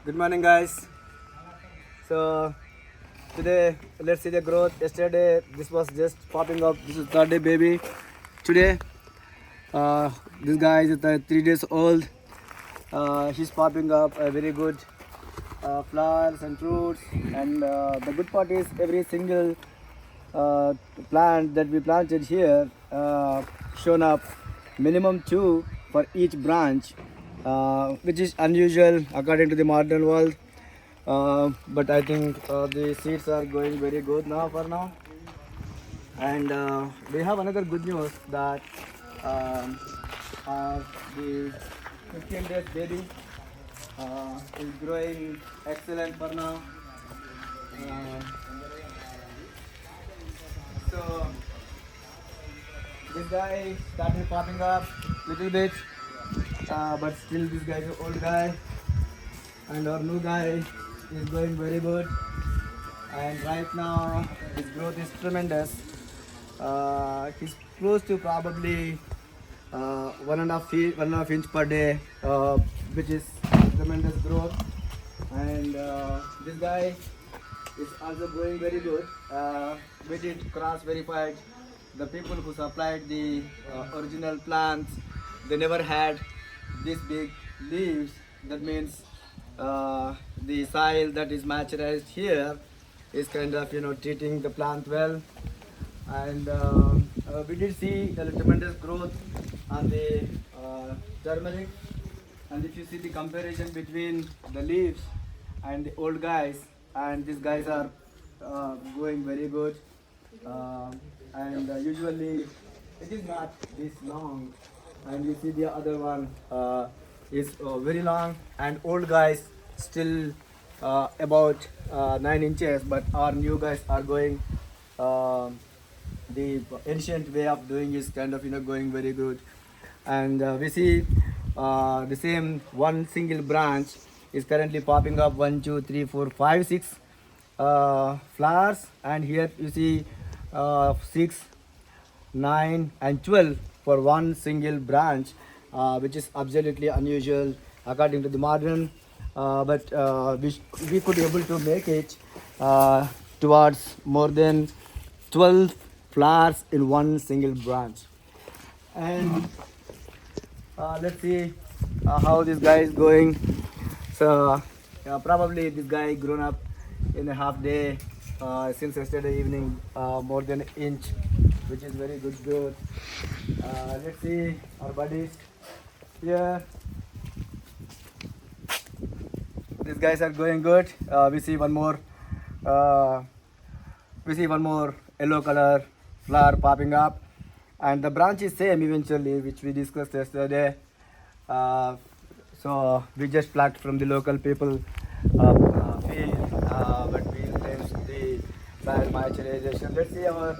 Good morning, guys. So today, let's see the growth. Yesterday, this was just popping up. This is third day baby. Today, uh, this guy is 3 days old. He's popping up a very good flowers and fruits. And the good part is every single uh, plant that we planted here shown up minimum two for each branch, which is unusual according to the modern world. But I think the seeds are going very good now for now. And we have another good news that um, the 15 days baby is growing excellent for now. Uh, so this guy started popping up little bit, but still this guy is an old guy, and our new guy is going very good. And right now his growth is tremendous. He's close to probably 1.5 feet, 1.5 inch per day, which is tremendous growth. And this guy is also going very good. We did cross verified the people who supplied the original plants. They never had this big leaves. That means the soil that is maturized here is kind of treating the plant well. And we did see a tremendous growth on the turmeric. And if you see the comparison between the leaves and the old guys, and these guys are going very good. And usually it is not this long. And you see the other one is very long, and old guys still about 9 inches, but our new guys are going the ancient way of doing is kind of going very good. And we see the same one single branch is currently popping up 1 2 3 4 5 6 flowers. And here you see 6 9 and 12 for one single branch, which is absolutely unusual according to the modern. But we could able to make it towards more than 12 flowers in one single branch. And let's see how this guy is going. So probably this guy grown up in a half day since yesterday evening, more than an inch, which is very good growth. Let's see our buddies here. These guys are going good. We see one more. We see one more yellow color flower popping up, and the branch is same eventually, which we discussed yesterday. So we just plucked from the local people field, but we changed the soil maturization. Let's see our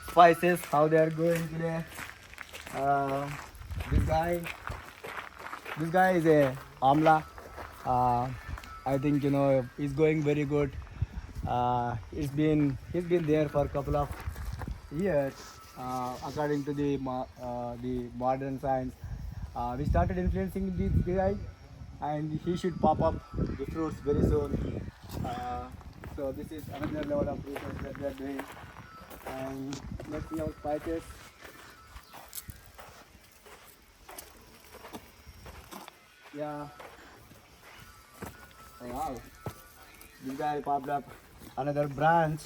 spices how they are going today. Uh, this guy, this guy is a amla. I think he's going very good. He's been there for a couple of years, according to the modern science. We started influencing this guy, and he should pop up the fruits very soon. So this is another level of research that we are doing. And let's see our spices. Yeah. Oh, wow. This guy popped up another branch,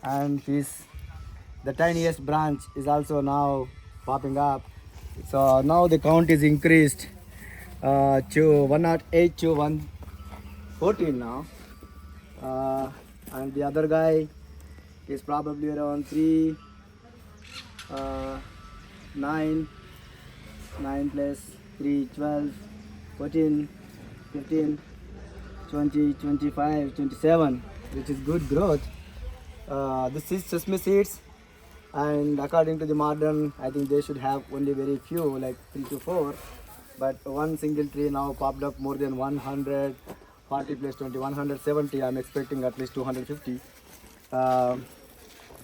and the tiniest branch is also now popping up. So now the count is increased to 108 to 114 now. And the other guy is probably around 3, 9, 9 plus 3, 12, 14, 15, 20, 25, 27, which is good growth. This is sesame seeds, and according to the modern, I think they should have only very few, like 3 to 4. But one single tree now popped up more than 140 plus 20, 170. I'm expecting at least 250.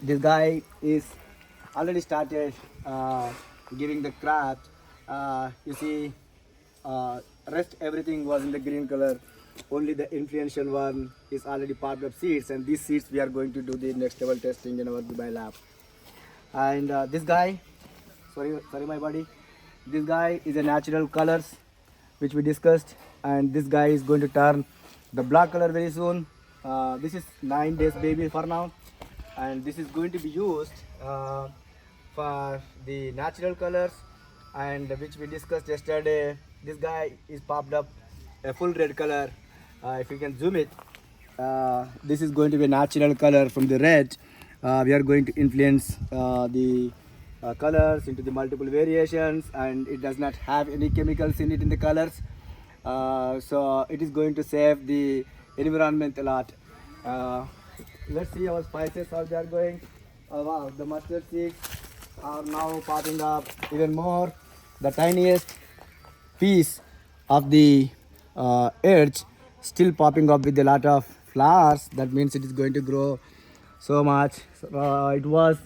This guy is already started giving the craft. You see, rest everything was in the green color. only the influential one is already popped up seeds, and these seeds we are going to do the next level testing in our Dubai lab. And this guy, sorry my buddy, this guy is a natural colors which we discussed, and this guy is going to turn the black color very soon. This is 9 days baby for now, and this is going to be used for the natural colors, and which we discussed yesterday. This guy is popped up a full red color. If you can zoom it, this is going to be a natural color from the red. We are going to influence the colors into the multiple variations, and it does not have any chemicals in it in the colors. So it is going to save the environment a lot. Let's see our spices how they are going. Wow, the mustard seeds are now popping up even more. The tiniest piece of the earth still popping up with a lot of flowers. That means it is going to grow so much. It was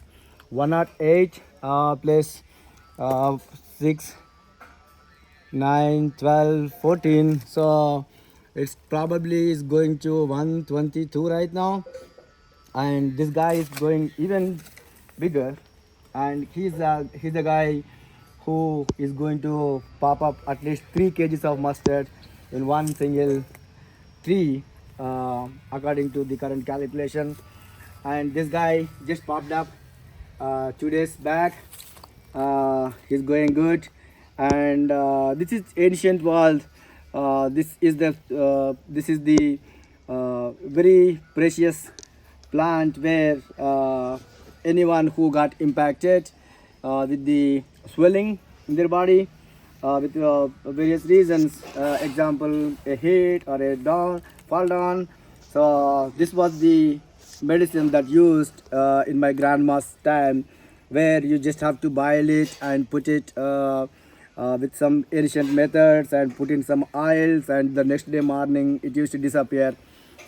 108 plus 6, 9, 12, 14. So it's probably is going to 122 right now, and this guy is going even bigger, and he's the guy who is going to pop up at least 3 kgs of mustard in one single tree, according to the current calculation. And this guy just popped up 2 days back. He's going good, and this is ancient world. This is the very precious plant where anyone who got impacted with the swelling in their body with various reasons, example a hit or a fall down. So this was the medicine that used in my grandma's time, where you just have to boil it and put it with some ancient methods and put in some oils, and the next day morning it used to disappear.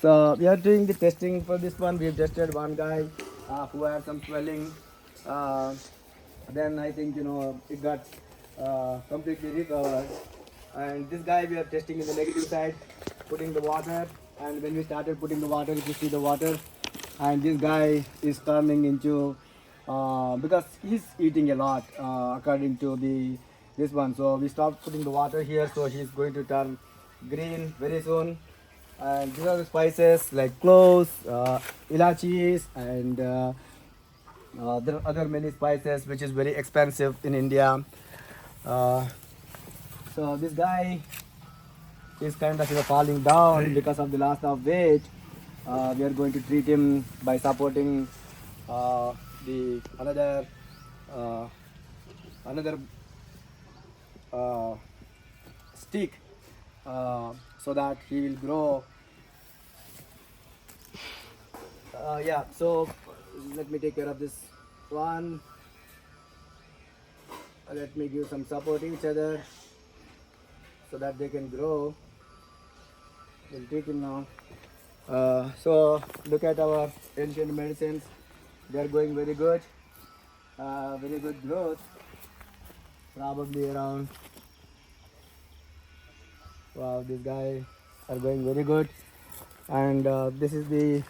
So we are doing the testing for this one. We have tested one guy who had some swelling. Then I think it got completely recovered. And this guy we are testing in the negative side, putting the water. And when we started putting the water, you see the water. And this guy is turning into because he's eating a lot according to this one. So we stopped putting the water here. So he's going to turn green very soon. And these are the spices like cloves, ilachis, and there are other many spices which is very expensive in India. So this guy is kind of falling down because of the loss of weight. We are going to treat him by supporting the another stick so that he will grow. Yeah, so let me take care of this one. Let me give some support each other so that they can grow. We'll take him now. So look at our ancient medicines. They are going very good. Very good growth. Probably around. Wow, these guys are going very good. And this is the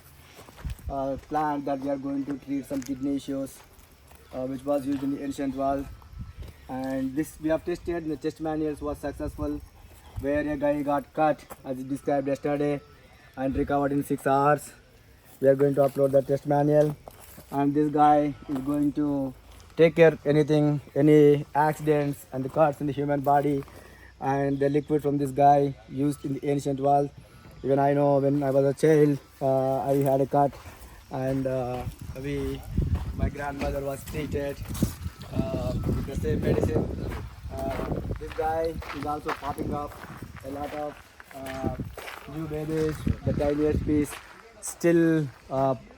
plant that we are going to treat some kidney issues, which was used in the ancient world. And this we have tested in the test manuals was successful, where a guy got cut as described yesterday and recovered in 6 hours. We are going to upload the test manual, and this guy is going to take care any accidents and the cuts in the human body, and the liquid from this guy used in the ancient world. Even I know when I was a child, I had a cut, and my grandmother was treated with the same medicine. This guy is also popping up a lot of new babies. The tiniest piece still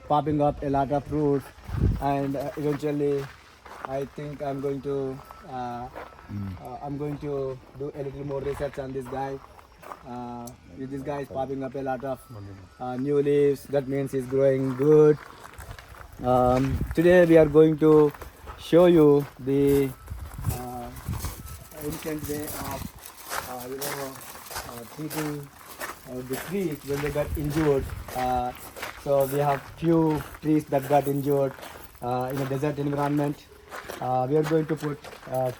popping up a lot of fruits, and eventually I think I'm going to do a little more research on this guy. With this guy is popping up a lot of new leaves. That means he's growing good. Today we are going to show you the ancient way of treating the trees when they got injured. So we have few trees that got injured in a desert environment. We are going to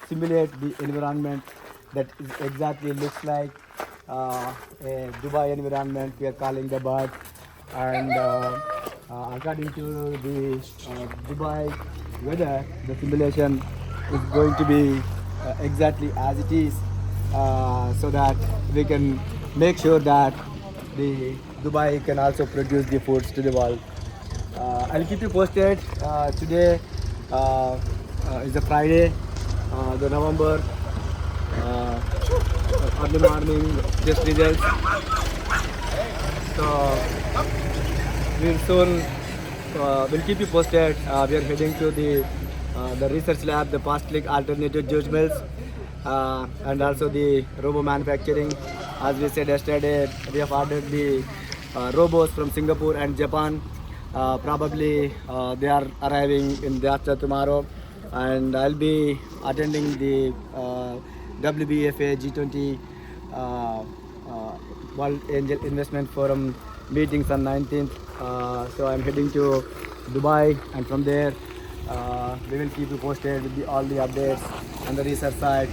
simulate the environment that is exactly looks like a Dubai environment. We are calling the bird, and according to the Dubai weather, the simulation is going to be exactly as it is, so that we can make sure that the Dubai can also produce the foods to the world. I'll keep you posted. Today is a Friday, the November, uh, early morning, just results. So we'll keep you posted. We are heading to the research lab, the past click alternative juice mills, and also the robo manufacturing. As we said yesterday, we have ordered the robos from Singapore and Japan. Probably they are arriving in the after tomorrow, and I'll be attending the WBFA G20 World Angel Investment Forum meetings on 19th. So I'm heading to Dubai, and from there we will keep you posted with all the updates on the research side.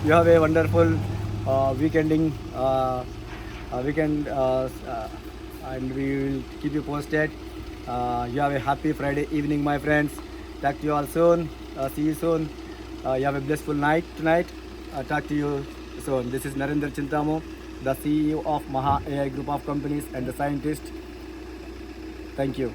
You have a wonderful weekend, and we will keep you posted. You have a happy Friday evening, my friends. Talk to you all soon. See you soon. You have a blissful night tonight. Talk to you soon. This is Narendra Chintamu, the CEO of Maha AI Group of Companies and the scientist. Thank you.